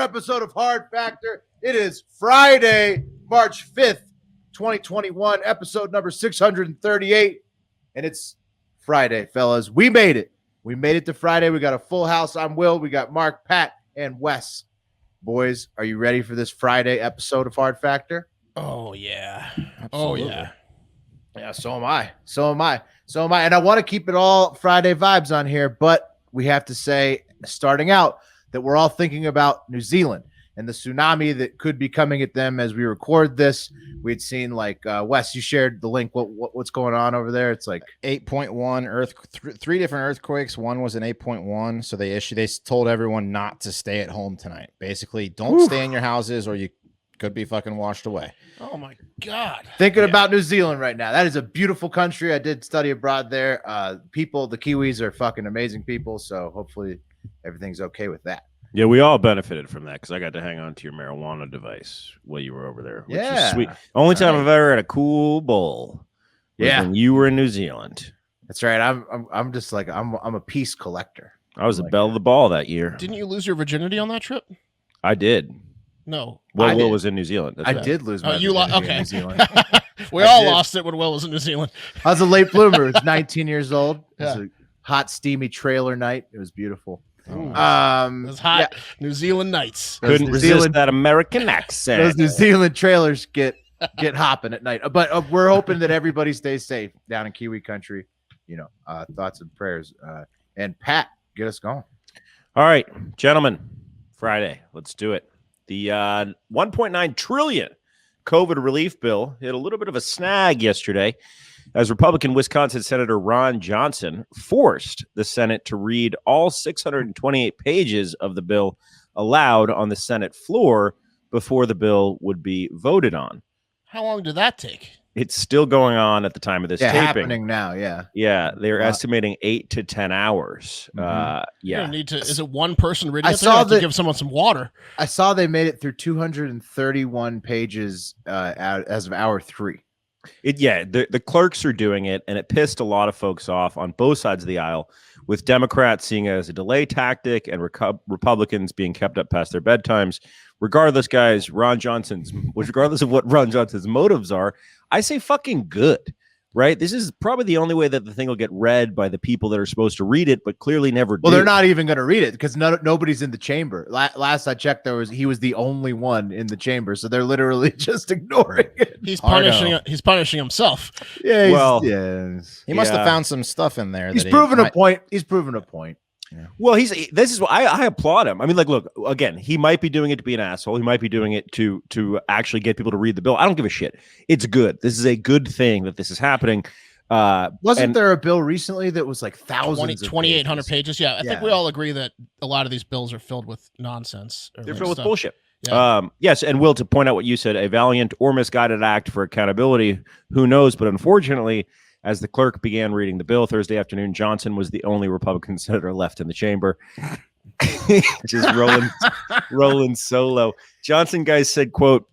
episode of Hard Factor. It is Friday, March 5th, 2021, episode number 638. And it's Friday, fellas. We made it. We made it to Friday. We got a full house. I'm Will. We got Mark, Pat, and Wes. Boys, are you ready for this Friday episode of Hard Factor? Oh, yeah. Absolutely. Oh, yeah. Yeah, so am I. And I want to keep it all Friday vibes on here, but we have to say, starting out, that we're all thinking about New Zealand and the tsunami that could be coming at them as we record this. We'd seen, like, Wes, you shared the link. What's going on over there? It's like 8.1 three different earthquakes. One was an 8.1. So they told everyone not to stay at home tonight. Basically, don't stay in your houses or you could be fucking washed away. Oh my God. Thinking about New Zealand right now. That is a beautiful country. I did study abroad there. The Kiwis are fucking amazing people. So hopefully everything's okay with that. Yeah, we all benefited from that because I got to hang on to your marijuana device while you were over there. Which is sweet. Only time I've ever had a cool bowl. When you were in New Zealand. That's right. I'm just like I'm a piece collector. I was the belle of the ball that year. Didn't you lose your virginity on that trip? I did. No. Well, Will was in New Zealand. I did lose my virginity in New Zealand. We all lost it when Will was in New Zealand. I was a late bloomer. I was 19 years old. It was a hot, steamy trailer night. It was beautiful. It was hot. New Zealand nights. Couldn't resist that American accent. Those New Zealand trailers get hopping at night. But we're hoping that everybody stays safe down in Kiwi country. You know, thoughts and prayers. And Pat, get us going. All right, gentlemen. Friday. Let's do it. The 1.9 trillion COVID relief bill hit a little bit of a snag yesterday as Republican Wisconsin Senator Ron Johnson forced the Senate to read all 628 pages of the bill aloud on the Senate floor before the bill would be voted on. How long did that take? It's still going on at the time of this taping. Happening now, Yeah, they're estimating 8 to 10 hours. You don't need to. Is it one person reading it? They have to give someone some water. I saw they made it through 231 pages as of hour 3. The clerks are doing it, and it pissed a lot of folks off on both sides of the aisle, with Democrats seeing it as a delay tactic and Republicans being kept up past their bedtimes. Regardless, guys, regardless of what Ron Johnson's motives are, I say fucking good, right? This is probably the only way that the thing will get read by the people that are supposed to read it, but clearly never do. Well, they're not even going to read it because nobody's in the chamber. Last I checked, he was the only one in the chamber, so they're literally just ignoring it. He's punishing himself. Yeah, he must have found some stuff in there. He's proven a point. He's proven a point. Yeah. Well, this is what I applaud him. I mean, like, look, again, he might be doing it to be an asshole. He might be doing it to actually get people to read the bill. I don't give a shit. It's good. This is a good thing that this is happening. Wasn't there a bill recently that was like thousands 2,800 pages? Yeah, I think we all agree that a lot of these bills are filled with nonsense. They're filled with bullshit. Yeah. Yes, and Will, to point out what you said, a valiant or misguided act for accountability, who knows? But unfortunately, as the clerk began reading the bill Thursday afternoon, Johnson was the only Republican senator left in the chamber. Just rolling solo. Johnson, guys, said, quote,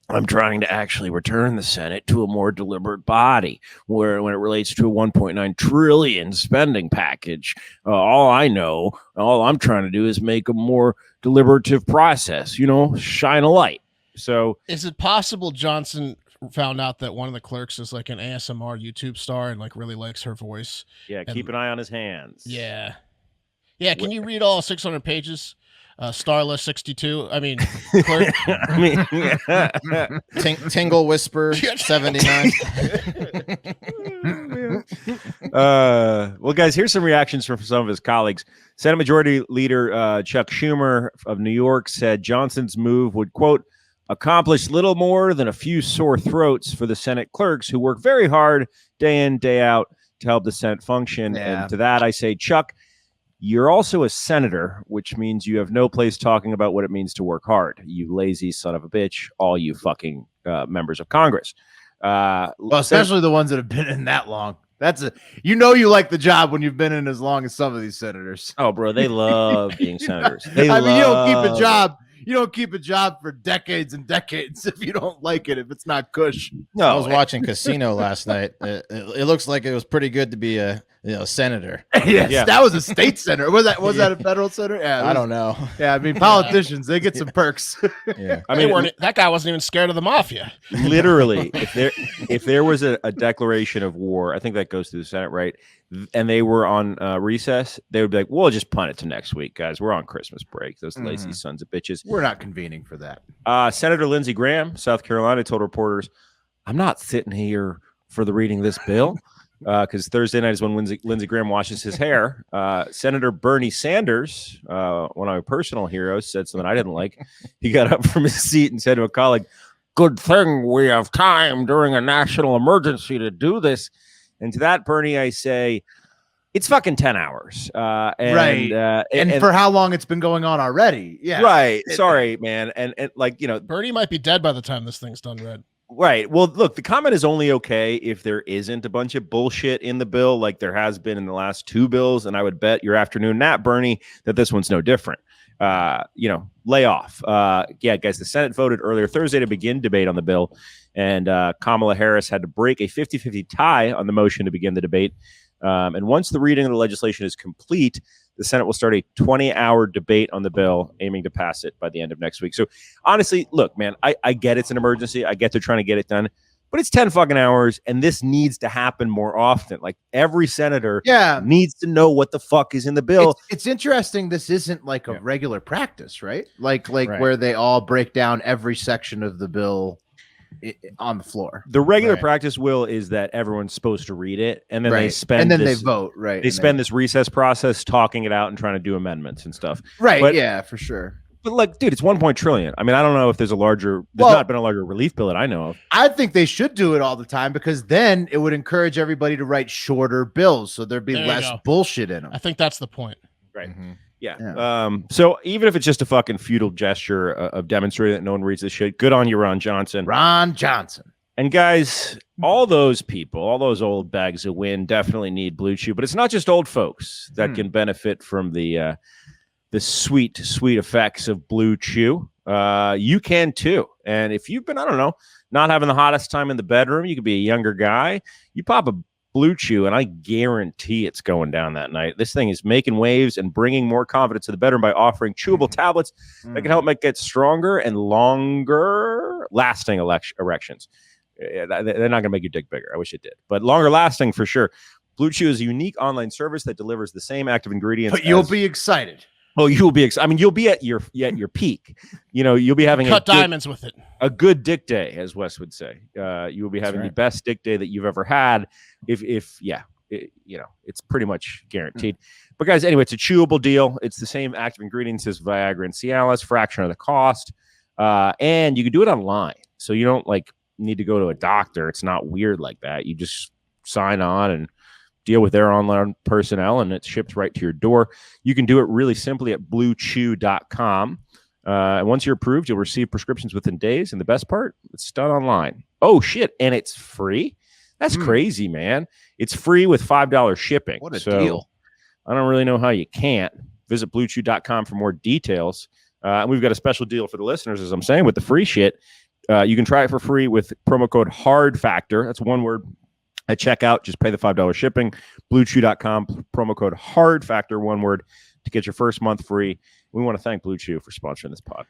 "I'm trying to actually return the Senate to a more deliberate body where when it relates to a 1.9 trillion spending package, all I'm trying to do is make a more deliberative process, shine a light." So is it possible Johnson found out that one of the clerks is like an ASMR YouTube star and like really likes her voice? Yeah, keep an eye on his hands. Yeah. Can you read all 600 pages? Starless 62. I mean, clerk. Tingle Whisper 79. Well, guys, here's some reactions from some of his colleagues. Senate Majority Leader Chuck Schumer of New York said Johnson's move would, quote, accomplish little more than a few sore throats for the Senate clerks who work very hard day in, day out to help the Senate function. Yeah. And to that, I say, Chuck, you're also a senator, which means you have no place talking about what it means to work hard. You lazy son of a bitch, all you fucking members of Congress. Well, especially the ones that have been in that long. You like the job when you've been in as long as some of these senators. Oh, bro, they love being senators. You don't keep a job. You don't keep a job for decades and decades if you don't like it, if it's not cush. No, I was watching Casino last night. It looks like it was pretty good to be a senator. Yes, Yeah. that was a state center. Was that a federal center? Yeah, I don't know. Yeah, I mean politicians, they get some perks. Yeah. I mean, that guy wasn't even scared of the mafia. Literally, if there was a declaration of war, I think that goes through the Senate, right? And they were on recess, they would be like, "We'll just punt it to next week, guys. We're on Christmas break. Those lazy sons of bitches." We're not convening for that. Senator Lindsey Graham, South Carolina, told reporters, "I'm not sitting here for the reading of this bill." Because Thursday night is when Lindsey Graham washes his hair. Senator Bernie Sanders, one of my personal heroes, said something I didn't like. He got up from his seat and said to a colleague, "Good thing we have time during a national emergency to do this." And to that, Bernie, I say, it's fucking 10 hours. Right. And for how long it's been going on already. Yeah. Right. Sorry, man. And like, Bernie might be dead by the time this thing's done, Red. Right. Well, look, the comment is only okay if there isn't a bunch of bullshit in the bill like there has been in the last two bills. And I would bet your afternoon nap, Bernie, that this one's no different. Lay off. Yeah, guys, the Senate voted earlier Thursday to begin debate on the bill. And Kamala Harris had to break a 50-50 tie on the motion to begin the debate. And once the reading of the legislation is complete, the Senate will start a 20-hour debate on the bill, aiming to pass it by the end of next week. So honestly, look, man, I get it's an emergency. I get they're trying to get it done, but it's 10 fucking hours, and this needs to happen more often. Like every senator needs to know what the fuck is in the bill. It's interesting. This isn't like a regular practice, right? Like Right. where they all break down every section of the bill on the floor. The regular practice, Will, is that everyone's supposed to read it, and then they spend they vote, right? They spend this recess process talking it out and trying to do amendments and stuff. Right. But, yeah, for sure. But like, dude, it's 1 trillion. I mean, I don't know if there's not been a larger relief bill that I know of. I think they should do it all the time because then it would encourage everybody to write shorter bills, so there'd be less bullshit in them. I think that's the point. Right. Mhm. Yeah. So even if it's just a fucking futile gesture of demonstrating that no one reads this shit, good on you, Ron Johnson. Ron Johnson. And guys, all those people, all those old bags of wind definitely need Blue Chew, but it's not just old folks that can benefit from the sweet effects of Blue Chew. You can too. And if you've been, I don't know, not having the hottest time in the bedroom, you could be a younger guy, you pop a Blue Chew, and I guarantee it's going down that night. This thing is making waves and bringing more confidence to the bedroom by offering chewable tablets that can help make it stronger and longer lasting erections. They're not going to make your dick bigger. I wish it did, but longer lasting for sure. Blue Chew is a unique online service that delivers the same active ingredients. But you'll be excited. Oh, you'll be excited. I mean, you'll be at your peak. You'll be having diamonds with it. A good dick day, as Wes would say. You will be having the best dick day that you've ever had. It's pretty much guaranteed. But guys, anyway, it's a chewable deal. It's the same active ingredients as Viagra and Cialis, fraction of the cost. And you can do it online. So you don't need to go to a doctor. It's not weird like that. You just sign on and deal with their online personnel, and it's shipped right to your door. You can do it really simply at bluechew.com. And once you're approved, you'll receive prescriptions within days. And the best part, it's done online. Oh, shit. And it's free? That's crazy, man. It's free with $5 shipping. What a deal. I don't really know how you can't. Visit bluechew.com for more details. And we've got a special deal for the listeners, as I'm saying, with the free shit. You can try it for free with promo code HARDFACTOR. That's one word. At checkout, just pay the $5 shipping. BlueChew.com, promo code HARDFACTOR, one word, to get your first month free. We want to thank Blue Chew for sponsoring this pod.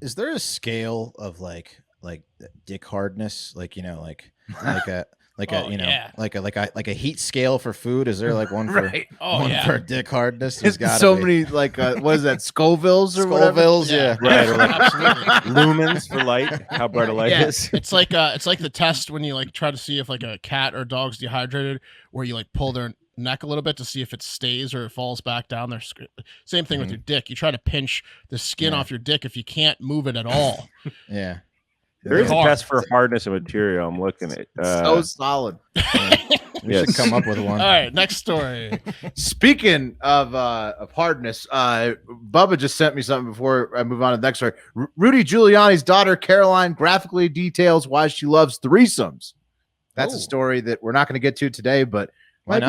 Is there a scale of like dick hardness, like a heat scale for food? Is there like one for for dick hardness? There's so many what is that, Scovilles or whatever? Scovilles, yeah. Right, or lumens for light, how bright a light is. It's like the test when you try to see if a cat or dog's dehydrated, where you pull their neck a little bit to see if it stays or it falls back down there. Same thing with your dick. You try to pinch the skin off your dick if you can't move it at all. Yeah. There is a test for hardness of material. I'm looking at so solid. We should come up with one. All right, next story. Speaking of hardness, Bubba just sent me something before I move on to the next story. Rudy Giuliani's daughter Caroline graphically details why she loves threesomes. That's a story that we're not going to get to today, but might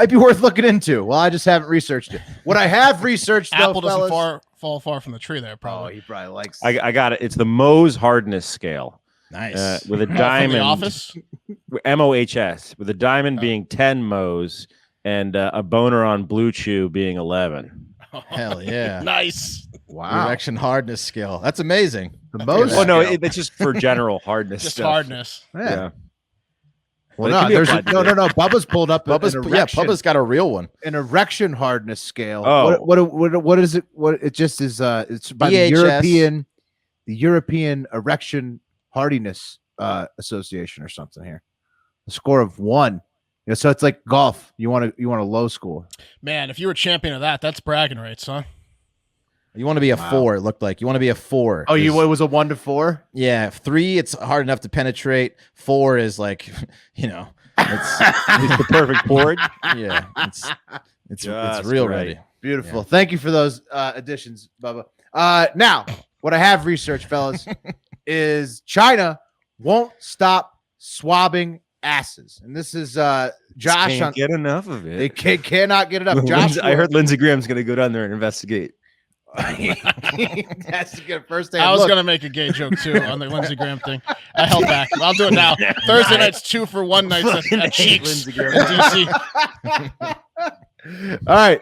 be worth looking into. Well, I just haven't researched it. What I have researched, Apple though, doesn't fall far from the tree there, probably. Oh, he probably likes. I got it. It's the Mohs hardness scale. Nice. With a From diamond. The Office? MOHS, with a diamond being 10 Mohs and a boner on Blue Chew being 11. Hell yeah. Nice. Wow. Erection hardness skill. That's amazing. The most. Oh no, it's just for general hardness. Just stuff. hardness. Yeah. But Well, it no, can be there's applied to no. Bubba's pulled up Bubba's got a real one. an erection hardness scale. Oh. What is it? What it just is? It's by DHS. the European Erection Hardiness Association or something here. A score of 1. Yeah, so it's like golf. You want a low score. Man, if you were champion of that, that's bragging rights, huh? You want to be a 4, it looked like. You want to be a 4. Oh, it was a 1 to 4? Yeah, 3, it's hard enough to penetrate. 4 is like, it's It's the perfect board. yeah, it's Just real right. ready. Beautiful. Thank you for those additions, Bubba. Now, what I have researched, fellas, is China won't stop swabbing asses. And this is Josh Can't on get enough of they it. cannot get it up. Josh, I heard Lindsey Graham's going to go down there and investigate. that's a good first day. I was going to make a gay joke too on the Lindsey Graham thing. I held back. I'll do it now. Thursday night's 2 for 1 nights at Cheeks in DC. All right.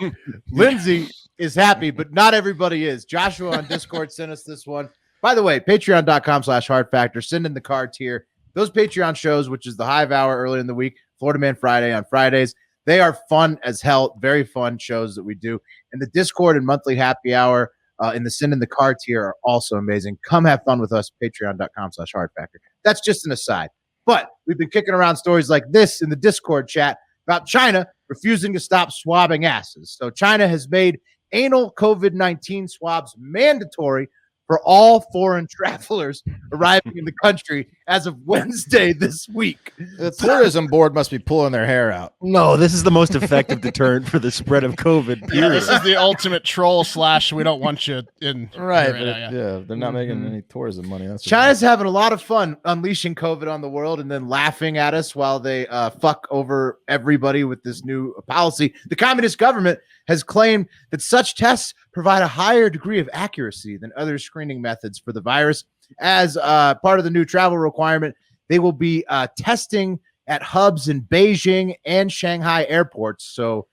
Lindsay is happy, but not everybody is. Joshua on Discord sent us this one. By the way, patreon.com/hard factor. Send in the cards here. Those Patreon shows, which is the Hive Hour early in the week, Florida Man Friday on Fridays, they are fun as hell. Very fun shows that we do. And the Discord and monthly happy hour in the Send in the Cards here are also amazing. Come have fun with us, patreon.com/hard factor. That's just an aside. But we've been kicking around stories like this in the Discord chat about China refusing to stop swabbing asses. So China has made anal COVID-19 swabs mandatory for all foreign travelers arriving in the country as of Wednesday this week. The tourism board must be pulling their hair out. No, this is the most effective deterrent for the spread of COVID. Yeah, Period. this is the ultimate troll / we don't want you in. Right. right now, Yeah, they're not making any tourism money. That's China's having a lot of fun unleashing COVID on the world and then laughing at us while they fuck over everybody with this new policy. The communist government has claimed that such tests provide a higher degree of accuracy than other screening methods for the virus. As part of the new travel requirement, they will be testing at hubs in Beijing and Shanghai airports. So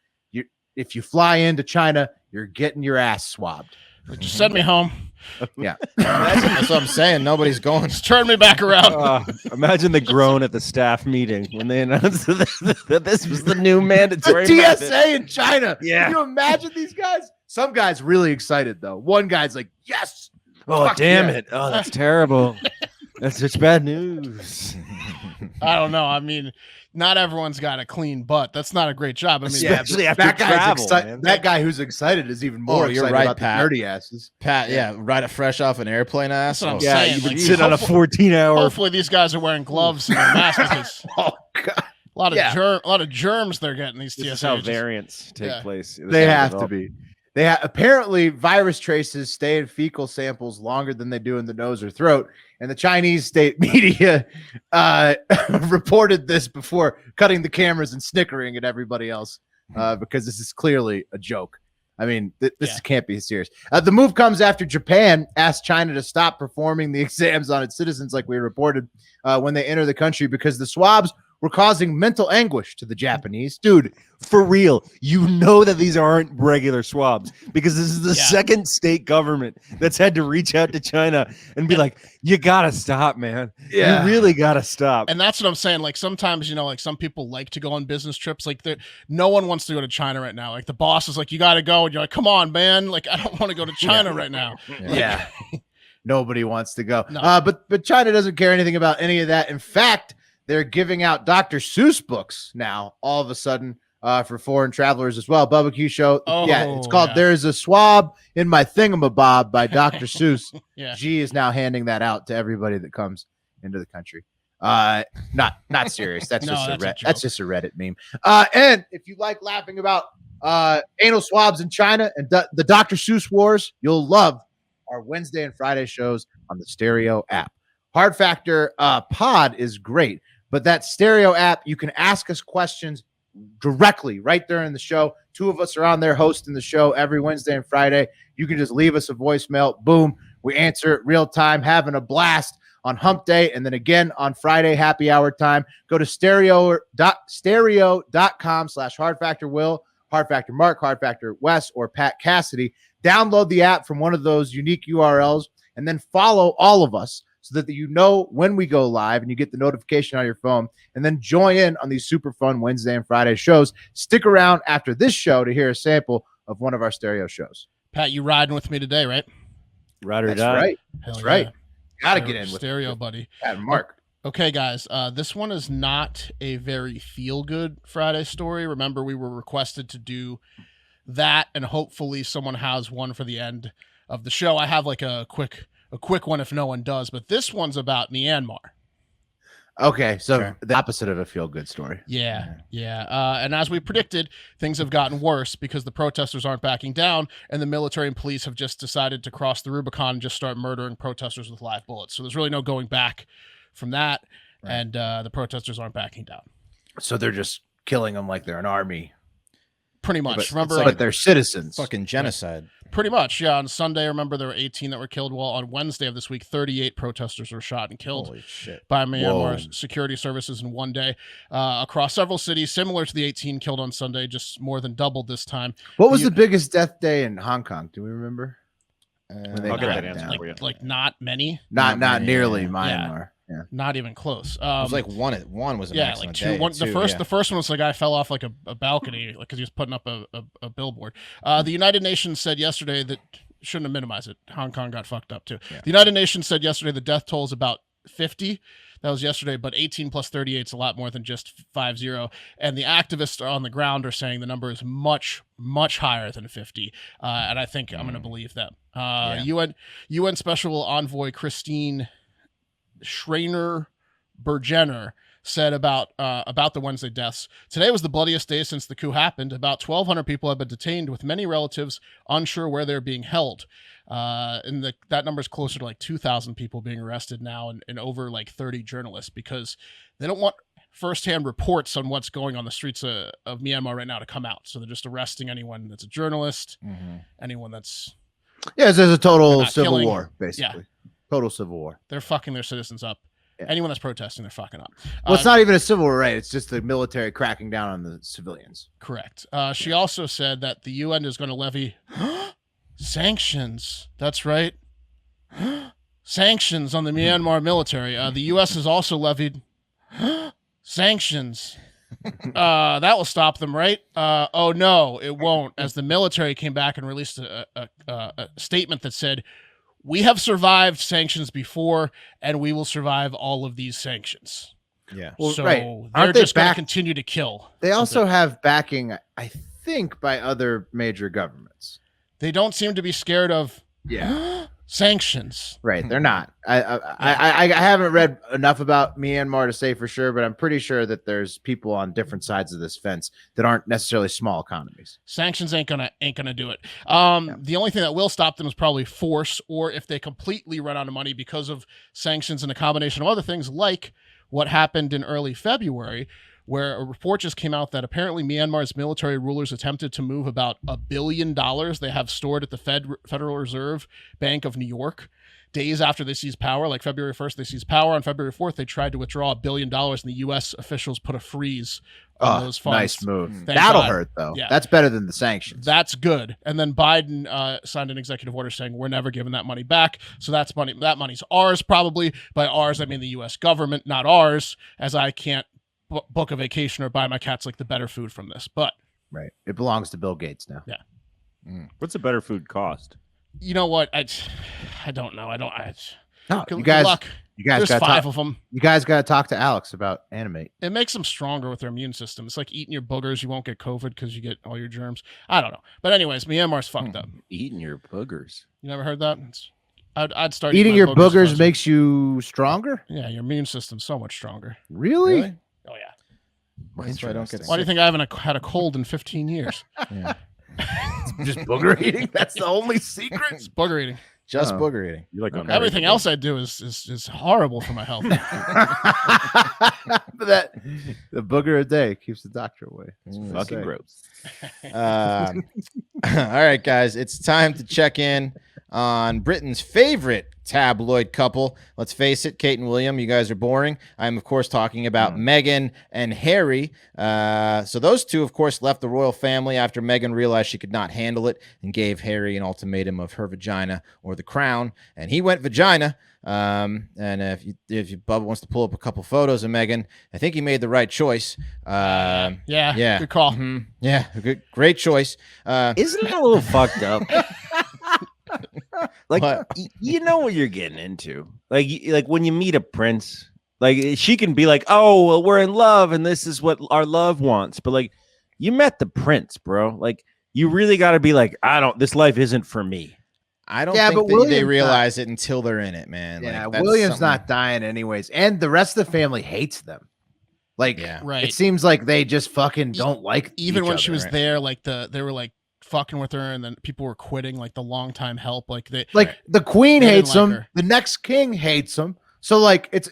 if you fly into China, you're getting your ass swabbed. Just send me home. Yeah. that's what I'm saying. Nobody's going. Just turn me back around. Imagine the groan at the staff meeting when they announced that this was the new mandatory TSA method. in China. Yeah. Can you imagine these guys? Some guy's really excited, though. One guy's like, yes. Oh, Fuck damn yeah. it. Oh, that's terrible. That's such bad news. I don't know. I mean, not everyone's got a clean butt. That's not a great job. I mean, Especially after that guy's travel, man. that guy who's excited is even more you're excited right, about Pat. the nerdy asses. Pat, right, fresh off an airplane ass. That's what I'm Oh, Yeah, saying, you would like, sit on a hopefully- 14-hour. hopefully these guys are wearing gloves and a mask because Oh, God. a lot of germs they're getting these This is TSA how agents. variants take Yeah. place. This They is how have to developed. be. Apparently virus traces stay in fecal samples longer than they do in the nose or throat. And the Chinese state media reported this before cutting the cameras and snickering at everybody else because this is clearly a joke. I mean, this can't be serious. The move comes after Japan asked China to stop performing the exams on its citizens, like we reported, when they enter the country because the swabs were causing mental anguish to the Japanese. Dude, For real, you know that these aren't regular swabs because this is the Yeah. second state government that's had to reach out to China and be like, you gotta stop, man. Yeah. You really gotta stop. And that's what I'm saying. Like sometimes, like some people like to go on business trips. Like no one wants to go to China right now. Like the boss is like, you got to go. And you're like, come on, man. Like, I don't want to go to China right now. yeah. Nobody wants to go. No. But China doesn't care anything about any of that. In fact, they're giving out Dr. Seuss books now, all of a sudden, for foreign travelers as well. Bubba Q Show. It's called yeah. There's a Swab in My Thingamabob by Dr. Seuss. Yeah. G is now handing that out to everybody that comes into the country. Not serious. That's No, that's a joke. that's just a Reddit meme. And if you like laughing about anal swabs in China and the Dr. Seuss wars, you'll love our Wednesday and Friday shows on the Stereo app. Hard Factor Pod is great, but that Stereo app, you can ask us questions directly right there in the show. Two of us are on there hosting the show every Wednesday and Friday. You can just leave us a voicemail. Boom. We answer it real time, having a blast. on hump day, and then again on Friday, happy hour time. Go to stereo.com/Hard Factor Will, Hard Factor Mark, Hard Factor Wes, or Pat Cassidy. Download the app from one of those unique URLs, and then follow all of us so that you know when we go live and you get the notification on your phone, and then join in on these super fun Wednesday and Friday shows. Stick around after this show to hear a sample of one of our stereo shows. Pat, you riding with me today, right? Ride or That's die. right. Hell That's yeah. right. Gotta get in with stereo, buddy. Pat and Mark. Okay, guys, this one is not a very feel-good Friday story. Remember, we were requested to do that, and hopefully someone has one for the end of the show. I have like a quick one if no one does, but this one's about Myanmar. Okay, so Okay. the opposite of a feel-good story. Yeah. And as we predicted, things have gotten worse because the protesters aren't backing down, and the military and police have just decided to cross the Rubicon and just start murdering protesters with live bullets. So there's really no going back from that, Right. and the protesters aren't backing down. So they're just killing them like they're an army, Pretty much. But Remember, it's but they're citizens. Fucking genocide. pretty much, yeah. On Sunday, remember there were 18 that were killed. Well, on Wednesday of this week, 38 protesters were shot and killed Holy shit. by Myanmar Whoa. security services in one day across several cities, similar to the 18 killed on Sunday, just more than doubled this time. What was You- the biggest death day in Hong Kong? Do we remember? they I'll get that got answer down. for you. Like not many, Not many, nearly yeah. Myanmar. Yeah. not even close. It was like one was an yeah, accident like day, two. One, two, the first one was the guy fell off like a balcony, like because he was putting up a billboard. The United Nations said yesterday that shouldn't have minimized it. Hong Kong got fucked up too. Yeah. The United Nations said yesterday the death toll is about 50. That was yesterday, but 18 plus 38 is a lot more than just 50. And the activists on the ground are saying the number is much, much higher than 50. And I think I'm going to believe them. UN Special Envoy Christine Schreiner Bergener said about the Wednesday deaths. Today was the bloodiest day since the coup happened. About 1,200 people have been detained, with many relatives unsure where they're being held. And that number is closer to like 2,000 people being arrested now, and over like 30 journalists, because they don't want firsthand reports on what's going on the streets of Myanmar right now to come out. So they're just arresting anyone that's a journalist, anyone that's Yeah, there's a total They're not civil killing- war, basically. Total civil war. they're fucking their citizens up. Yeah. Anyone that's protesting, they're fucking up. Well, it's not even a civil war, right? It's just the military cracking down on the civilians. Correct. She also said that the UN is going to levy sanctions. That's right. Sanctions on the Myanmar military. The U.S. has also levied sanctions. That will stop them, right? Oh, no, it won't. As the military came back and released a statement that said, "We have survived sanctions before, and we will survive all of these sanctions." Yeah. Well, So right. they're Aren't they just going to back- continue to kill. They also have backing, I think, by other major governments. They don't seem to be scared of Yeah. sanctions. Right, they're not. I haven't read enough about Myanmar to say for sure, but I'm pretty sure that there's people on different sides of this fence that aren't necessarily small economies. Sanctions ain't gonna do it. The only thing that will stop them is probably force, or if they completely run out of money because of sanctions and a combination of other things, like what happened in early February, where a report just came out that apparently Myanmar's military rulers attempted to move about $1 billion they have stored at the Federal Reserve Bank of New York days after they seized power. Like February 1st, they seized power. On February 4th, they tried to withdraw $1 billion, and the U.S. officials put a freeze on those funds. Nice move. Thank That'll God. hurt, though. Yeah. That's better than the sanctions. That's good. And then Biden signed an executive order saying we're never giving that money back. So that's money. That money's ours, probably. By ours, I mean the U.S. government, not ours, as I can't book a vacation or buy my cats like the better food from this. But Right. It belongs to Bill Gates now. What's a better food cost? you know what? I don't know. No, Good you guys, luck. you guys There's got 5 to of them. you guys got to talk to Alex about Animate. It makes them stronger with their immune system. It's like eating your boogers. You won't get COVID because you get all your germs. I don't know. But anyways, Myanmar's fucked up. Eating your boogers. You never heard that? I'd start Eating my your boogers frozen. makes you stronger? Yeah, your immune system's so much stronger. Really? Oh yeah. That's why I don't get Why do you think I haven't had a cold in 15 years? Yeah. Just booger eating? That's the only secret? It's booger eating. Just Oh. booger eating. You like Okay. Everything else I do is horrible for my health. But that the booger a day keeps the doctor away. That's what they fucking say. gross. All right, guys, it's time to check in on Britain's favorite tabloid couple. Let's face it, Kate and William, you guys are boring. I'm, of course, talking about Meghan and Harry. So those two, of course, left the royal family after Meghan realized she could not handle it and gave Harry an ultimatum of her vagina or the crown. And he went vagina. And if Bubba wants to pull up a couple photos of Meghan, I think he made the right choice. Yeah, good call. Yeah, great choice. Isn't it a little fucked up? Like, What? you know what you're getting into. Like when you meet a prince, like she can be like, "Oh, well, we're in love, and this is what our love wants." But like, you met the prince, bro. Like, you really got to be like, this life isn't for me. I don't Yeah, think but they William's realize it until they're in it, man. Yeah, Like, that's William's something- not dying anyways, and the rest of the family hates them. Like, Yeah. Right. it seems like they just fucking don't like Even each when she other. was right? there, like they were like fucking with her, and then people were quitting, like the longtime help, like they Like the queen They didn't hates like him, her. the next king hates him. So like it's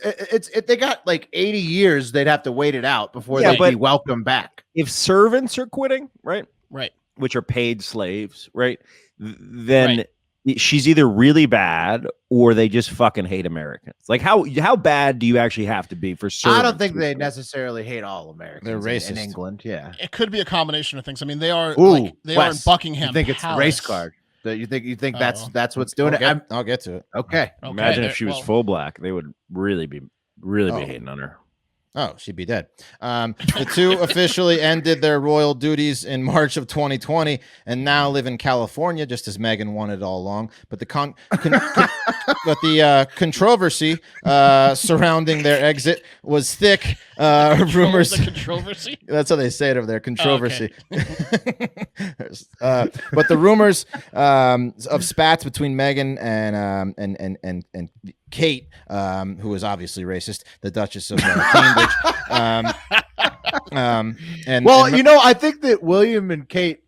they got like 80 years they'd have to wait it out before Yeah, they'd but- be welcome back. If servants are quitting, right, right. which are paid slaves, right, then she's either really bad or they just fucking hate Americans. Like how bad do you actually have to be for servants? I don't think to they quit? necessarily hate all Americans. They're in racist. England. Yeah. It could be a combination of things. I mean, they are Ooh, like they are in Wes, Buckingham. You think it's the race Palace. card? You think Oh. that's what's doing it? I'll get to it. Okay. Okay, Imagine there- if she was well, full black, they would really be Oh. hating on her. Oh, she'd be dead. The two officially ended their royal duties in March of 2020 and now live in California, just as Meghan wanted all along. But the controversy surrounding their exit was thick. Rumors. the controversy. That's how they say it over there. Controversy. But the rumors of spats between Meghan and Kate, who is obviously racist, the Duchess of Cambridge. I think that William and Kate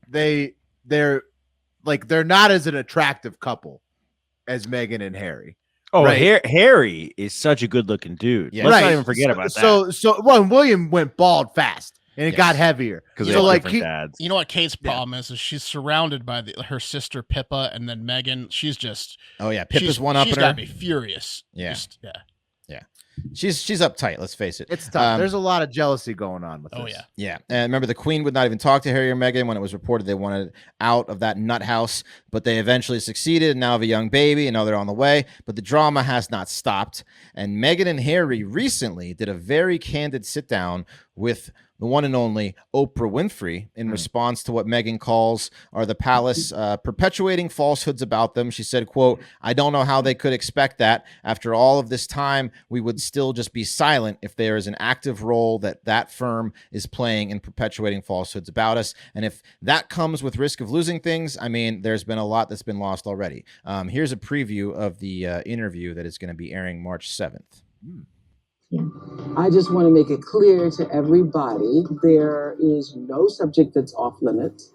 they're not as an attractive couple as Meghan and Harry. Oh, Right. Harry is such a good-looking dude. Yeah. Let's not even forget about that. So William went bald fast and it Yes. got heavier. Because You they know, have like different dads. You know what Kate's problem is she's surrounded by her sister Pippa, and then Meghan. She's just Oh yeah, Pippa's one up She's in her. gotta be furious. Yeah. Just- yeah. She's uptight. Let's face it. It's tough. There's a lot of jealousy going on with Oh this. yeah. Yeah, and remember the Queen would not even talk to Harry or Meghan when it was reported they wanted out of that nut house, but they eventually succeeded and now have a young baby and now they're on the way. But the drama has not stopped, and Meghan and Harry recently did a very candid sit down with the one and only Oprah Winfrey in response to what Meghan calls are the palace perpetuating falsehoods about them. She said, quote, "I don't know how they could expect that. After all of this time, we would still just be silent if there is an active role that firm is playing in perpetuating falsehoods about us. And if that comes with risk of losing things, I mean, there's been a lot that's been lost already." Here's a preview of the interview that is going to be airing March 7th. I just want to make it clear to everybody there is no subject that's off limits.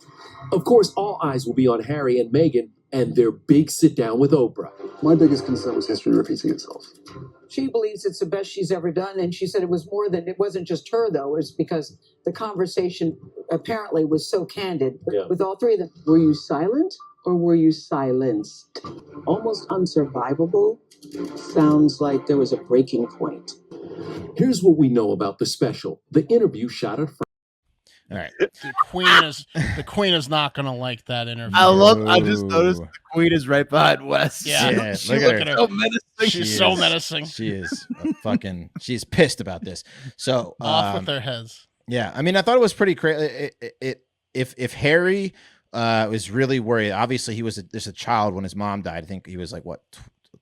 Of course, all eyes will be on Harry and Meghan and their big sit down with Oprah. My biggest concern was history repeating itself. She believes it's the best she's ever done, and she said it was more than, it wasn't just her though, it's because the conversation apparently was so candid with all three of them. Were you silent or were you silenced? Almost unsurvivable. Sounds like there was a breaking point. Here's what we know about the special. The interview shot at All right. The Queen is not gonna like that interview. I just noticed the Queen is right behind Wes. Yeah. Yeah, Look at her. So menacing. She's so menacing. She is she's pissed about this. So Off with their heads. yeah, I mean, I thought it was pretty crazy. If Harry was really worried, obviously he was just a child when his mom died. I think he was like what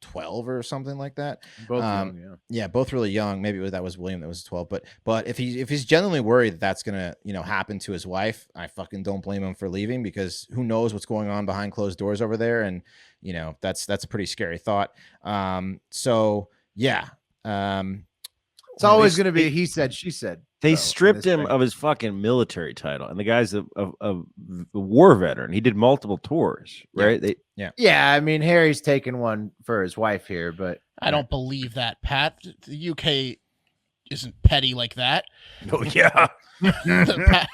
12 or something like that. Both young, yeah. Yeah, both really young. Maybe that was William that was 12. But if he's genuinely worried that that's gonna happen to his wife, I fucking don't blame him for leaving, because who knows what's going on behind closed doors over there, and that's a pretty scary thought. So yeah, It's always going to be a he said, she said. They though, in stripped this him thing. of his fucking military title, and the guy's a war veteran. He did multiple tours, right? Yeah, I mean, Harry's taking one for his wife here, but I don't believe that, Pat. The UK isn't petty like that. Oh yeah. The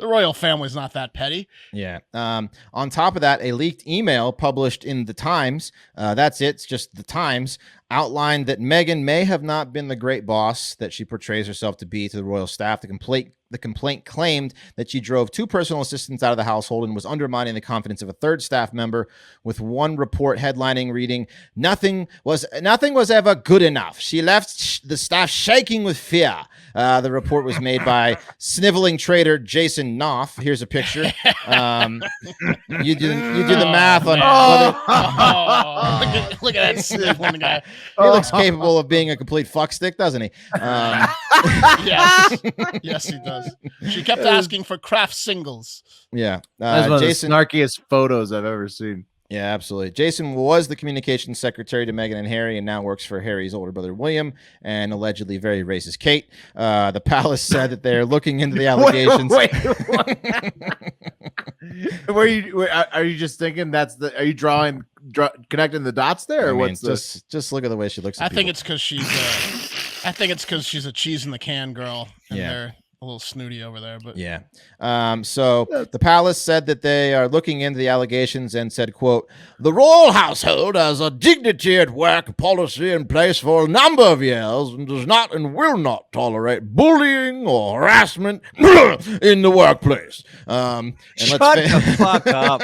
royal family's not that petty. Yeah. On top of that, a leaked email published in the Times, that's it, it's just the Times, outlined that Meghan may have not been the great boss that she portrays herself to be to the royal staff. The complaint claimed that she drove 2 personal assistants out of the household and was undermining the confidence of a 3rd staff member, with one report headlining reading, nothing was ever good enough. She left the staff shaking with fear. The report was made by sniveling trader Jason Knopf. Here's a picture. You do the math on whether... Look at that sniveling guy. He looks capable of being a complete fuckstick, doesn't he? Yes, he does. She kept asking for craft singles. Yeah. That's one Jason, of the snarkiest photos I've ever seen. Yeah, absolutely. Jason was the communications secretary to Meghan and Harry and now works for Harry's older brother, William, and allegedly very racist Kate. The palace said that they're looking into the allegations. Are you just thinking are you connecting the dots there? Or what's just look at the way she looks at I think it's because she's a cheese in the can girl, and they're a little snooty over there. But yeah. So the palace said that they are looking into the allegations and said, quote, "The royal household has a dignity at work policy in place for a number of years and does not and will not tolerate bullying or harassment in the workplace." Shut the fuck up.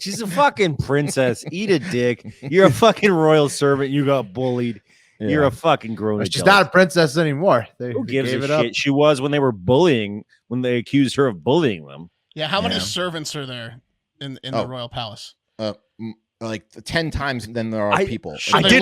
She's a fucking princess. Eat a dick. You're a fucking royal servant. You got bullied. Yeah. You're a fucking grown adult. She's not a princess anymore. Who gives a shit? She was when they were bullying, when they accused her of bullying them. Yeah, how many servants are there in the royal palace? Like 10 times than there are people. Should they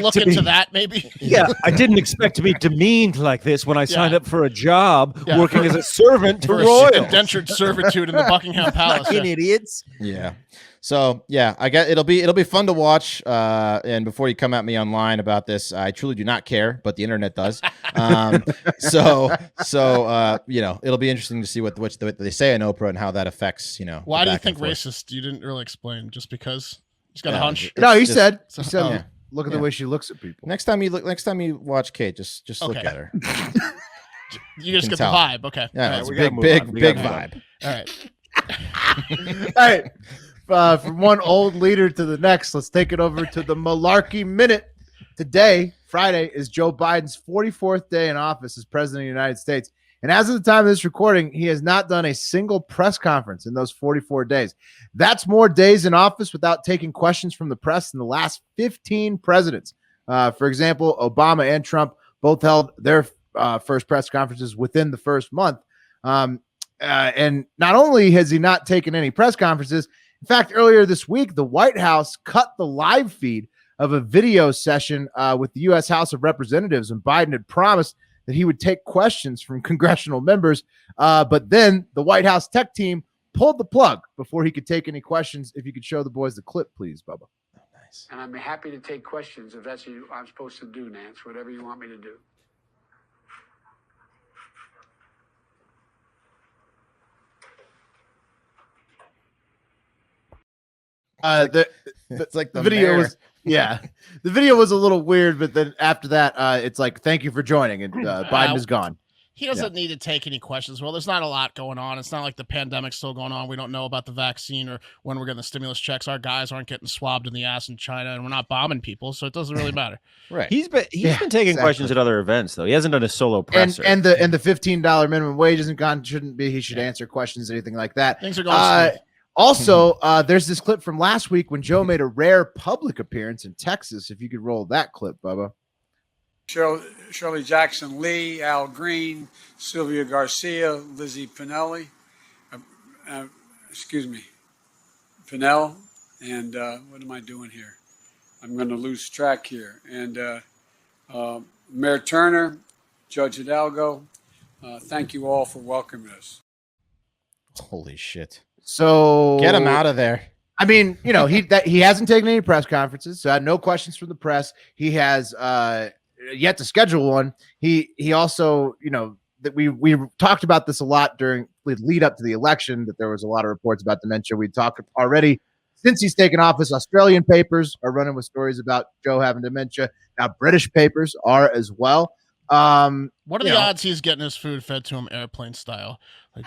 look into that maybe? Yeah, I didn't expect to be demeaned like this when I signed up for a job working as a servant to royals. Indentured servitude in the Buckingham Palace. Fucking idiots. Yeah. So yeah, I guess it'll be fun to watch. And before you come at me online about this, I truly do not care, but the internet does. So it'll be interesting to see what they say on Oprah and how that affects. Why do you think racist? You didn't really explain. Just because he's got a hunch. No, he said. Look at the way she looks at people. Next time you watch Kate, just look at her. You just get the vibe. Okay. Yeah, it's a big vibe. All right. All right. From one old leader to the next, let's take it over to the Malarkey Minute. Today, Friday, is Joe Biden's 44th day in office as president of the United States. And as of the time of this recording, he has not done a single press conference in those 44 days. That's more days in office without taking questions from the press than the last 15 presidents. For example, Obama and Trump both held their first press conferences within the first month. And not only has he not taken any press conferences, in fact, earlier this week, the White House cut the live feed of a video session with the U.S. House of Representatives, and Biden had promised that he would take questions from congressional members. But then the White House tech team pulled the plug before he could take any questions. If you could show the boys the clip, please, Bubba. Nice. And I'm happy to take questions if that's what I'm supposed to do, Nance, whatever you want me to do. It's like the video was the video was a little weird, but then after that it's like, thank you for joining, and Biden is gone. He doesn't need to take any questions. Well, there's not a lot going on. It's not like the pandemic's still going on. We don't know about the vaccine or when we're getting the stimulus checks. Our guys aren't getting swabbed in the ass in China, and we're not bombing people, so it doesn't really matter. Right. He's been taking questions at other events though. He hasn't done a solo presser. And the $15 minimum wage isn't gone. Shouldn't be. He should answer questions, anything like that. Things are going smooth. Also, there's this clip from last week when Joe made a rare public appearance in Texas. If you could roll that clip, Bubba. Shirley Jackson Lee, Al Green, Sylvia Garcia, Lizzie Pinelli, Pinell, and what am I doing here? I'm going to lose track here. And Mayor Turner, Judge Hidalgo, thank you all for welcoming us. Holy shit. So get him out of there. I mean, he hasn't taken any press conferences, so I had no questions from the press. He has yet to schedule one. He also, that we talked about this a lot during the lead up to the election, that there was a lot of reports about dementia. We talked already since he's taken office. Australian papers are running with stories about Joe having dementia. Now British papers are as well. What are you the know. odds he's getting his food fed to him airplane style? Like,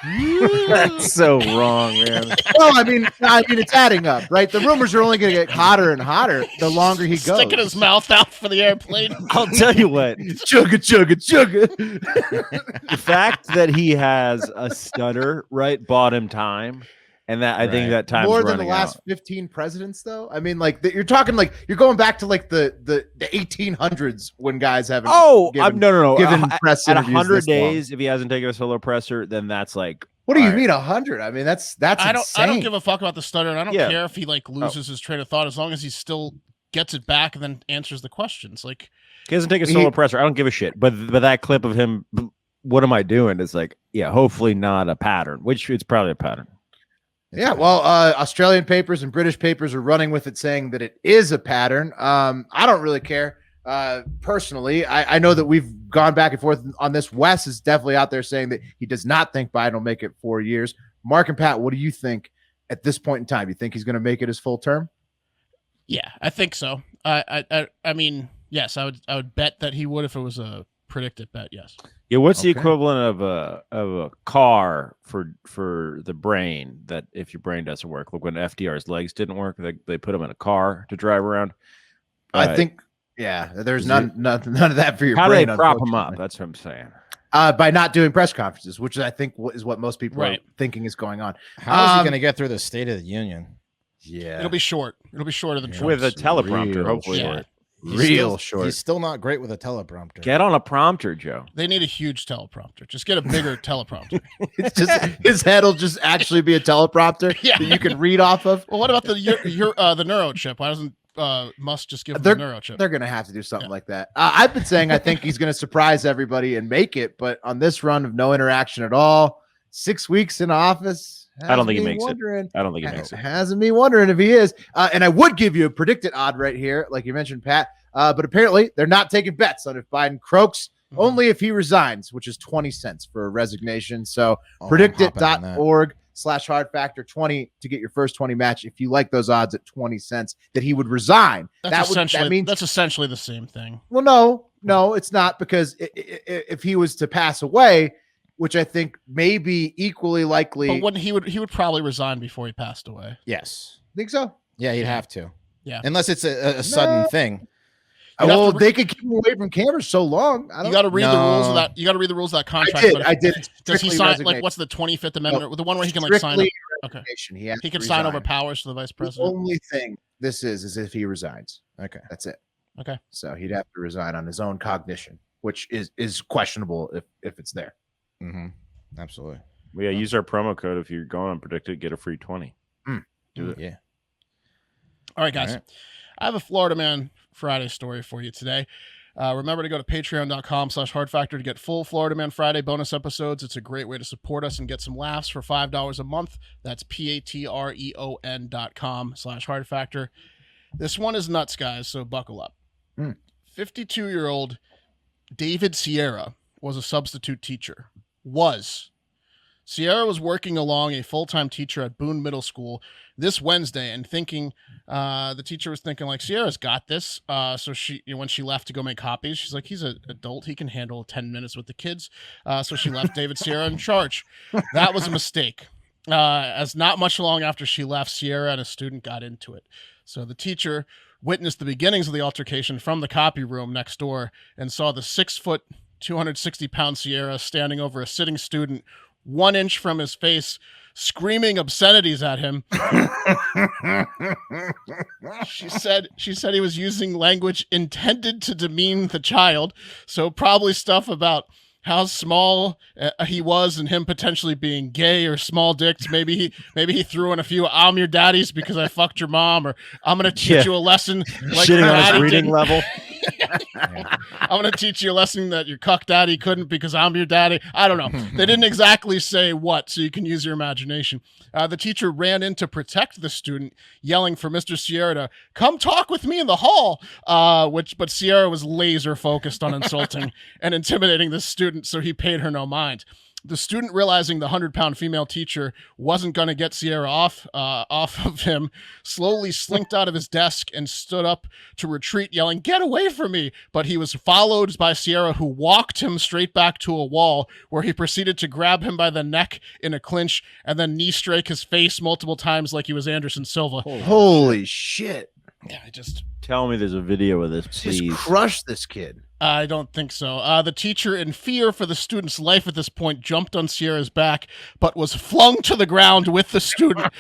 That's so wrong, man. Well, I mean, it's adding up, right? The rumors are only going to get hotter and hotter the longer he goes. sticking his mouth out for the airplane. I'll tell you what. Chugga, chugga, chugga. The fact that he has a stutter, right, bought him time. And that I think that time's more than the running last out. 15 presidents, though. I mean, like you're talking like you're going back to like the 1800s when guys haven't. Oh, given, no. Given press at interviews 100 this long. days, if he hasn't taken a solo presser, then that's like. What do you all right. mean 100? I mean, that's I don't insane. give a fuck about the stutter, and I don't Yeah. care if he like loses his train of thought as long as he still gets it back and then answers the questions. Like He hasn't taken a solo presser. I don't give a shit. But that clip of him, what am I doing? Is like, yeah, hopefully not a pattern, which it's probably a pattern. Yeah, well, Australian papers and British papers are running with it, saying that it is a pattern. I don't really care personally. I know that we've gone back and forth on this. Wes is definitely out there saying that he does not think Biden will make it 4 years. Mark and Pat, what do you think at this point in time? You think he's going to make it his full term? yeah, I think so. I mean, yes, I would bet that he would if it was a predicted bet. Yes. Yeah, what's the Okay. equivalent of a car for the brain? That if your brain doesn't work, look, when FDR's legs didn't work, they put him in a car to drive around. I think, yeah, there's none of that for your How do brain. they prop him up? unfortunately. That's what I'm saying. By not doing press conferences, which I think is what most people Right. are thinking is going on. How is he going to get through the State of the Union? Yeah, It'll be short. It'll be shorter than With a Trump's. teleprompter, real hopefully. short. real short. He's still not great with a teleprompter. Get on a prompter, Joe. They need a huge teleprompter. Just get a bigger teleprompter. It's just his head will just actually be a teleprompter Yeah. that you can read off of. Well, what about the neuro chip? Why doesn't Musk just give him They're- the neuro chip? They're going to have to do something Yeah. like that. I've been saying I think he's going to surprise everybody and make it, but on this run of no interaction at all, 6 weeks in office, I don't think he has me makes wondering, I don't think he makes it. Hasn't me wondering if he is. And I would give you a predicted odd right here, like you mentioned, Pat. But apparently they're not taking bets on if Biden croaks, Mhm. only if he resigns, which is 20 cents for a resignation. So Oh, I'm hopping on that. predictit.org/hard-factor-20 to get your first 20 match. If you like those odds at 20 cents that he would resign, That's that means that's essentially the same thing. well, no, it's not, because if he was to pass away, which I think may be equally likely. But when he would probably resign before he passed away. Yes. Think so? Yeah, he'd have to. Yeah. Unless it's a sudden No. thing. You'd have Well, to they could keep him away from cameras so long. I You don't. got to read the rules of No. that. You got to read the rules of that contract. did, but if- I did. Does he Strictly sign resignation. like what's the 25th Amendment? The one where he can like sign. Strictly Okay. resignation. He has can to sign over resign. powers to the vice The president. only thing this is if he resigns. Okay. That's it. Okay. So he'd have to resign on his own cognition, which is questionable if it's there. Mm-hmm. Absolutely. Well, yeah, use our promo code if you're going on Predicted, get a free 20. Do it. Yeah. All right, guys. All right. I have a Florida Man Friday story for you today. Remember to go to patreon.com/hardfactor to get full Florida Man Friday bonus episodes. It's a great way to support us and get some laughs for $5 a month. That's patreon.com/hardfactor. This one is nuts, guys, so buckle up. 52-year-old David Sierra was a substitute teacher. Sierra was working along a full-time teacher at Boone Middle School this Wednesday and thinking, the teacher was thinking like, Sierra's got this. So she, when she left to go make copies, she's like, he's an adult. He can handle 10 minutes with the kids. So she left David Sierra in charge. That was a mistake. As not much long after she left, Sierra and a student got into it. So the teacher witnessed the beginnings of the altercation from the copy room next door and saw the 6 foot, 260-pound Sierra standing over a sitting student 1 inch from his face, screaming obscenities at him. She said he was using language intended to demean the child, so probably stuff about how small he was and him potentially being gay or small dicked. Maybe he threw in a few "I'm your daddy's because I fucked your mom," or "I'm gonna teach you a lesson like Shitting your on his daddy reading didn't." level. I'm going to teach you a lesson that your cuck daddy couldn't because I'm your daddy. I don't know. They didn't exactly say what, so you can use your imagination. The teacher ran in to protect the student, yelling for Mr. Sierra to come talk with me in the hall, but Sierra was laser focused on insulting and intimidating the student, so he paid her no mind. The student, realizing the 100-pound female teacher wasn't going to get Sierra off of him, slowly slinked out of his desk and stood up to retreat, yelling, "Get away from me!" But he was followed by Sierra, who walked him straight back to a wall, where he proceeded to grab him by the neck in a clinch and then knee strike his face multiple times like he was Anderson Silva. Holy shit. Yeah, I just... Tell me there's a video of this, please. Just crush this kid. I don't think so. The teacher, in fear for the student's life at this point, jumped on Sierra's back, but was flung to the ground with the student.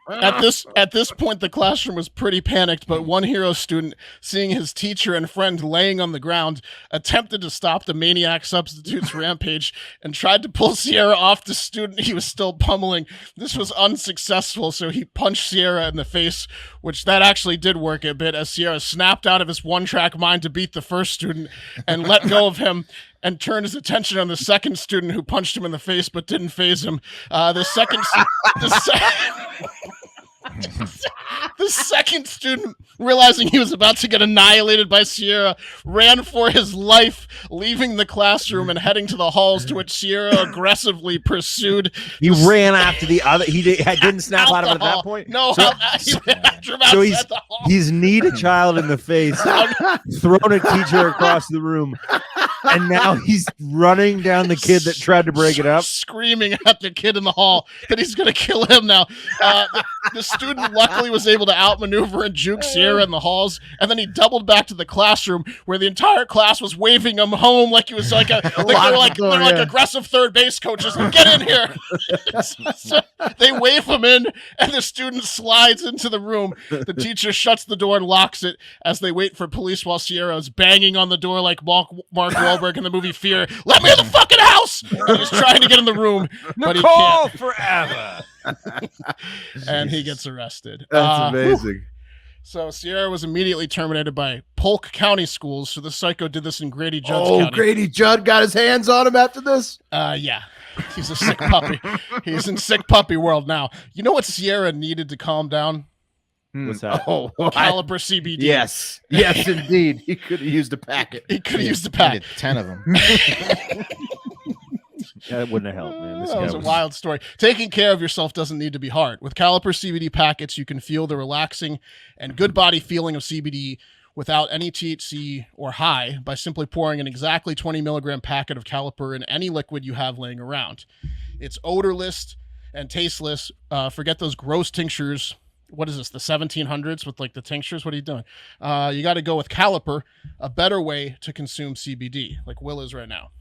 At this point, the classroom was pretty panicked, but one hero student, seeing his teacher and friend laying on the ground, attempted to stop the maniac substitute's rampage and tried to pull Sierra off the student he was still pummeling. This was unsuccessful, so he punched Sierra in the face, which that actually did work a bit, as Sierra snapped out of his one-track mind to beat the first student and let go of him and turned his attention on the second student, who punched him in the face but didn't faze him. The second student, realizing he was about to get annihilated by Sierra, ran for his life, leaving the classroom and heading to the halls, to which Sierra aggressively pursued. He ran after the other. He didn't snap out of it at that point. No, so, he's kneed a child in the face, thrown a teacher across the room, and now he's running down the kid that tried to break it up, screaming at the kid in the hall that he's going to kill him now. The student luckily was able to outmaneuver and juke Sierra in the halls, and then he doubled back to the classroom, where the entire class was waving him home like he was like they're like aggressive third base coaches. Get in here. So they wave him in, and the student slides into the room. The teacher shuts the door and locks it as they wait for police, while Sierra is banging on the door like Mark Wahlberg in the movie Fear. "Let me in the fucking house!" And he's trying to get in the room, but he can't. Forever. And he gets arrested. That's amazing. So Sierra was immediately terminated by Polk County Schools. So the psycho did this in Grady Judd's County. Grady Judd got his hands on him after this? Yeah. He's a sick puppy. He's in sick puppy world now. You know what Sierra needed to calm down? What's that? Caliper CBD. Yes, indeed. He could have used a packet. He could have used a packet. 10 of them. That wouldn't have helped, man. That was a wild story. Taking care of yourself doesn't need to be hard. With Caliper CBD packets, you can feel the relaxing and good body feeling of CBD without any THC or high by simply pouring an exactly 20 milligram packet of Caliper in any liquid you have laying around. It's odorless and tasteless. Forget those gross tinctures. What is this, the 1700s with like the tinctures? What are you doing? You got to go with Caliper, a better way to consume CBD, like Will is right now.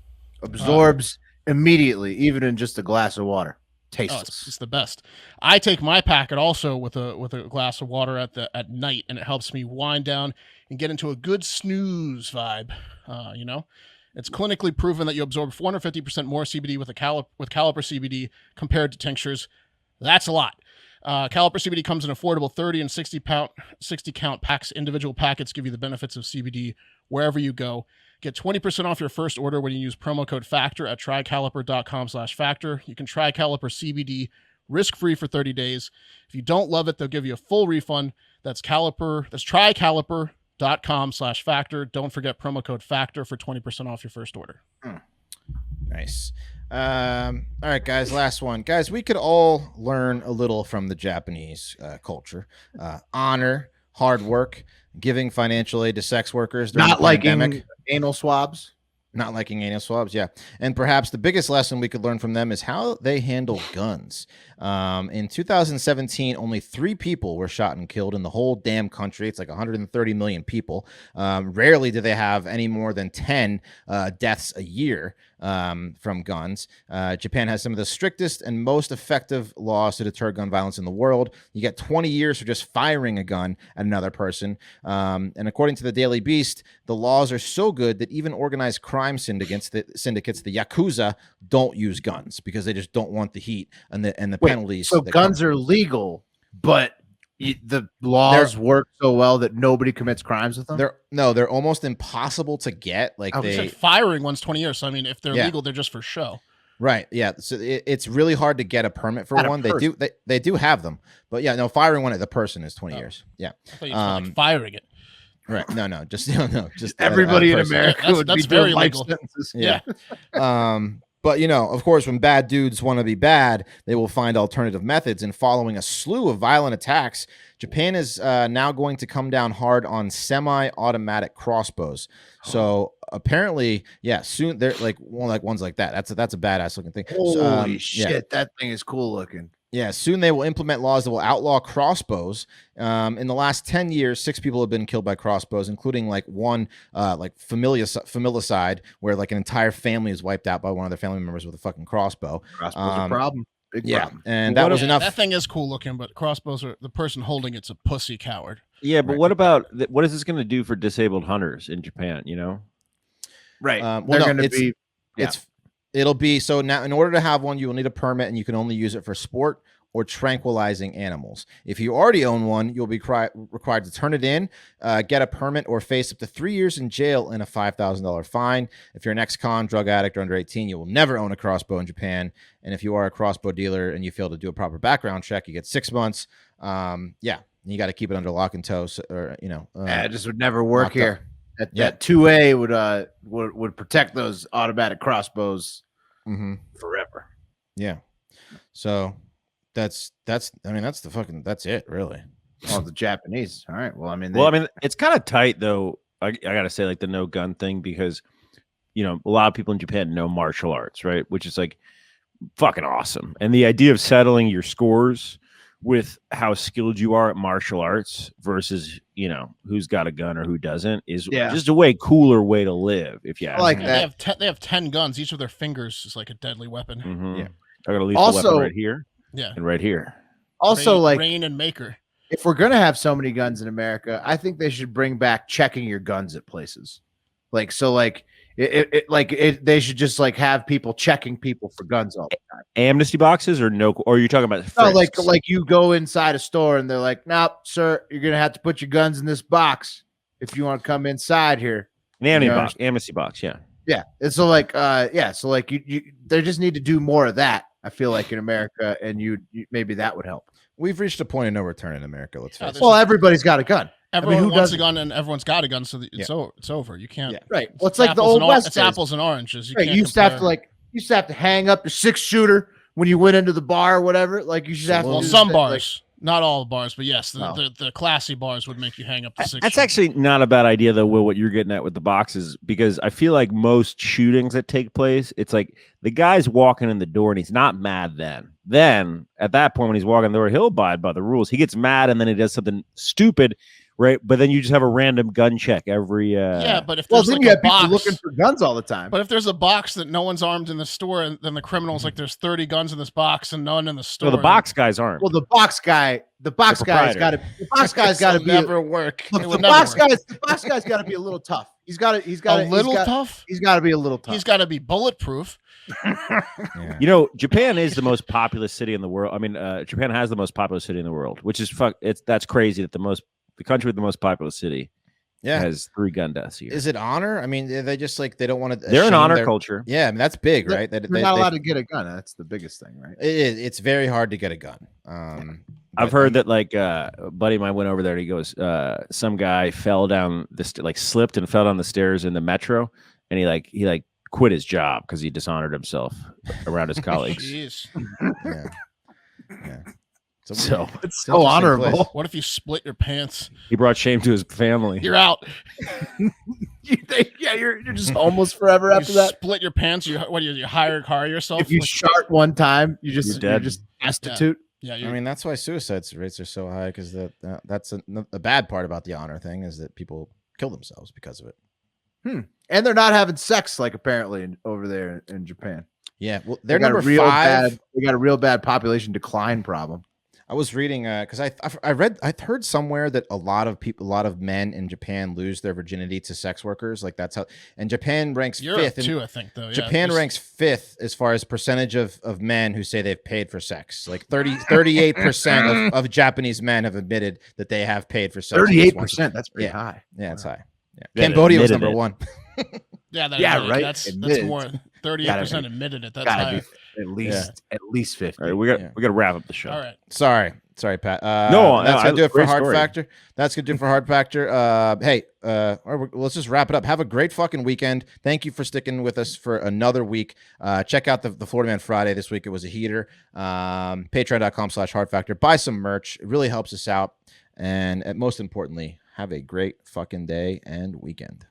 Absorbs immediately, even in just a glass of water. Tasteless. It's the best. I take my packet also with a glass of water at night, and it helps me wind down and get into a good snooze vibe. It's clinically proven that you absorb 450% more CBD with Caliper CBD compared to tinctures. That's a lot. Caliper CBD comes in affordable 30 and 60 count packs. Individual packets give you the benefits of CBD wherever you go. Get 20% off your first order when you use promo code FACTOR at trycaliper.com/factor. You can try Caliper CBD risk-free for 30 days. If you don't love it, they'll give you a full refund. That's trycaliper.com/factor. Don't forget promo code FACTOR for 20% off your first order. Nice. All right, guys, last one. Guys, we could all learn a little from the Japanese culture. Honor, hard work, giving financial aid to sex workers during Not the liking pandemic. anal swabs. Not liking anal swabs, yeah. And perhaps the biggest lesson we could learn from them is how they handle guns. In 2017, only 3 people were shot and killed in the whole damn country. It's like 130 million people. Rarely do they have any more than 10 deaths a year from guns. Japan has some of the strictest and most effective laws to deter gun violence in the world. You get 20 years for just firing a gun at another person. And according to the Daily Beast, the laws are so good that even organized crime syndicates, the Yakuza, don't use guns because they just don't want the heat and the penalties. So guns are legal, but the laws work so well that nobody commits crimes with them? They're almost impossible to get. Like firing one's 20 years. So I mean, if they're legal, they're just for show. Right. Yeah. So it's really hard to get a permit for one. They do have them, but yeah, no, firing one at the person is 20 years. Yeah. I thought you meant firing it. Right. No, just everybody in America would that's be very doing life legal. sentences. Yeah. But, of course, when bad dudes want to be bad, they will find alternative methods. And following a slew of violent attacks, Japan is now going to come down hard on semi-automatic crossbows. So apparently, soon they're like ones like that. That's a badass looking thing. Holy shit, that thing is cool looking. Yeah, soon they will implement laws that will outlaw crossbows. In the last 10 years, 6 people have been killed by crossbows, including one familicide, where like an entire family is wiped out by one of their family members with a fucking crossbow. Crossbows are a problem. Big problem. And that was enough. That thing is cool looking, but crossbows are the person holding it's a pussy coward. Yeah, but what about what is this going to do for disabled hunters in Japan? Right. They're going to be. It'll be so now. In order to have one, you will need a permit, and you can only use it for sport or tranquilizing animals. If you already own one, you'll be required to turn it in, get a permit, or face up to 3 years in jail and a $5,000 fine. If you're an ex-con, drug addict, or under 18, you will never own a crossbow in Japan. And if you are a crossbow dealer and you fail to do a proper background check, you get 6 months. You got to keep it under lock and tow, or it just would never work here. That 2A would protect those automatic crossbows forever. Yeah. So that's it really. Oh, the Japanese. All right. Well, I mean, it's kind of tight though. I gotta say, like the no gun thing, because a lot of people in Japan know martial arts, right? Which is like fucking awesome. And the idea of settling your scores with how skilled you are at martial arts versus who's got a gun or who doesn't is just a way cooler way to live. If you like that, they have 10 guns. Each of their fingers is like a deadly weapon. Yeah, I got a lethal weapon right here. Yeah, and right here. Also, Rain and Maker. If we're gonna have so many guns in America, I think they should bring back checking your guns at places. They should just like have people checking people for guns all the time. Amnesty boxes or no? Or are you talking about frisks? No, like you go inside a store and they're like, "Nope, sir, you're gonna have to put your guns in this box if you want to come inside here." An amnesty box, yeah. Yeah, and so you they just need to do more of that. I feel like in America, and you maybe that would help. We've reached a point of no return in America. Let's face it. Well, everybody's got a gun. Everyone wants a gun, and everyone's got a gun, so it's over. You can't. Yeah. Right. Well, it's like the old West. It's apples and oranges. You used to have to hang up your 6-shooter when you went into the bar or whatever. Like you should have. Well, some bars, not all bars, but yes, the classy bars would make you hang up the 6-shooter. That's actually not a bad idea, though. Will, what you're getting at with the boxes, because I feel like most shootings that take place, it's like the guy's walking in the door and he's not mad then. Then at that point, when he's walking in the door, he'll abide by the rules. He gets mad and then he does something stupid. Right, but then you just have a random gun check every. But if there's then you have people looking for guns all the time. But if there's a box that no one's armed in the store, and then the criminal's like, "There's 30 guns in this box and none in the store." Well, the box guys aren't. Well, the box guy's got to. The box guy's got to never work. The box guy's got to be a little tough. He's got tough. He's got to be a little tough. He's got to be bulletproof. Japan is the most populous city in the world. I mean, Japan has the most populous city in the world, which is that's crazy that the country with the most populous city has 3 gun deaths here. Is it honor? I mean, they just like they don't want to. They're an honor culture. Yeah, I mean that's big, right? They're not allowed to get a gun. That's the biggest thing, right? It's very hard to get a gun. I've heard that like a buddy of mine went over there and he goes, some guy fell down slipped and fell down the stairs in the metro, and he quit his job because he dishonored himself around his colleagues. Jeez. Yeah. So it's so honorable. What if you split your pants? He brought shame to his family. You're out. You're just homeless forever after that. Split your pants. You hire a car yourself? If you shart one time, you're just destitute. Yeah. I mean, that's why suicide rates are so high, because that's a bad part about the honor thing is that people kill themselves because of it. And they're not having sex apparently over there in Japan. Yeah, well, they're number 5. They got a real bad population decline problem. I was reading because I heard somewhere that a lot of men in Japan lose their virginity to sex workers. Like that's how, and Japan ranks 5th too, I think, though. Japan ranks 5th as far as percentage of men who say they've paid for sex. Like 38% of Japanese men have admitted that they have paid for sex. 38%. That's pretty high. Yeah, it's high. Yeah. Cambodia was number 1. Right. That's more 38% admitted it. That's high. At least 50. All right, we got to wrap up the show. All right. Sorry. Sorry, Pat. No, that's gonna do it for great Hard story. Factor. That's gonna do it for Hard Factor. Let's just wrap it up. Have a great fucking weekend. Thank you for sticking with us for another week. Check out the Florida Man Friday this week. It was a heater. Patreon.com/Hard Factor. Buy some merch. It really helps us out. And most importantly, have a great fucking day and weekend.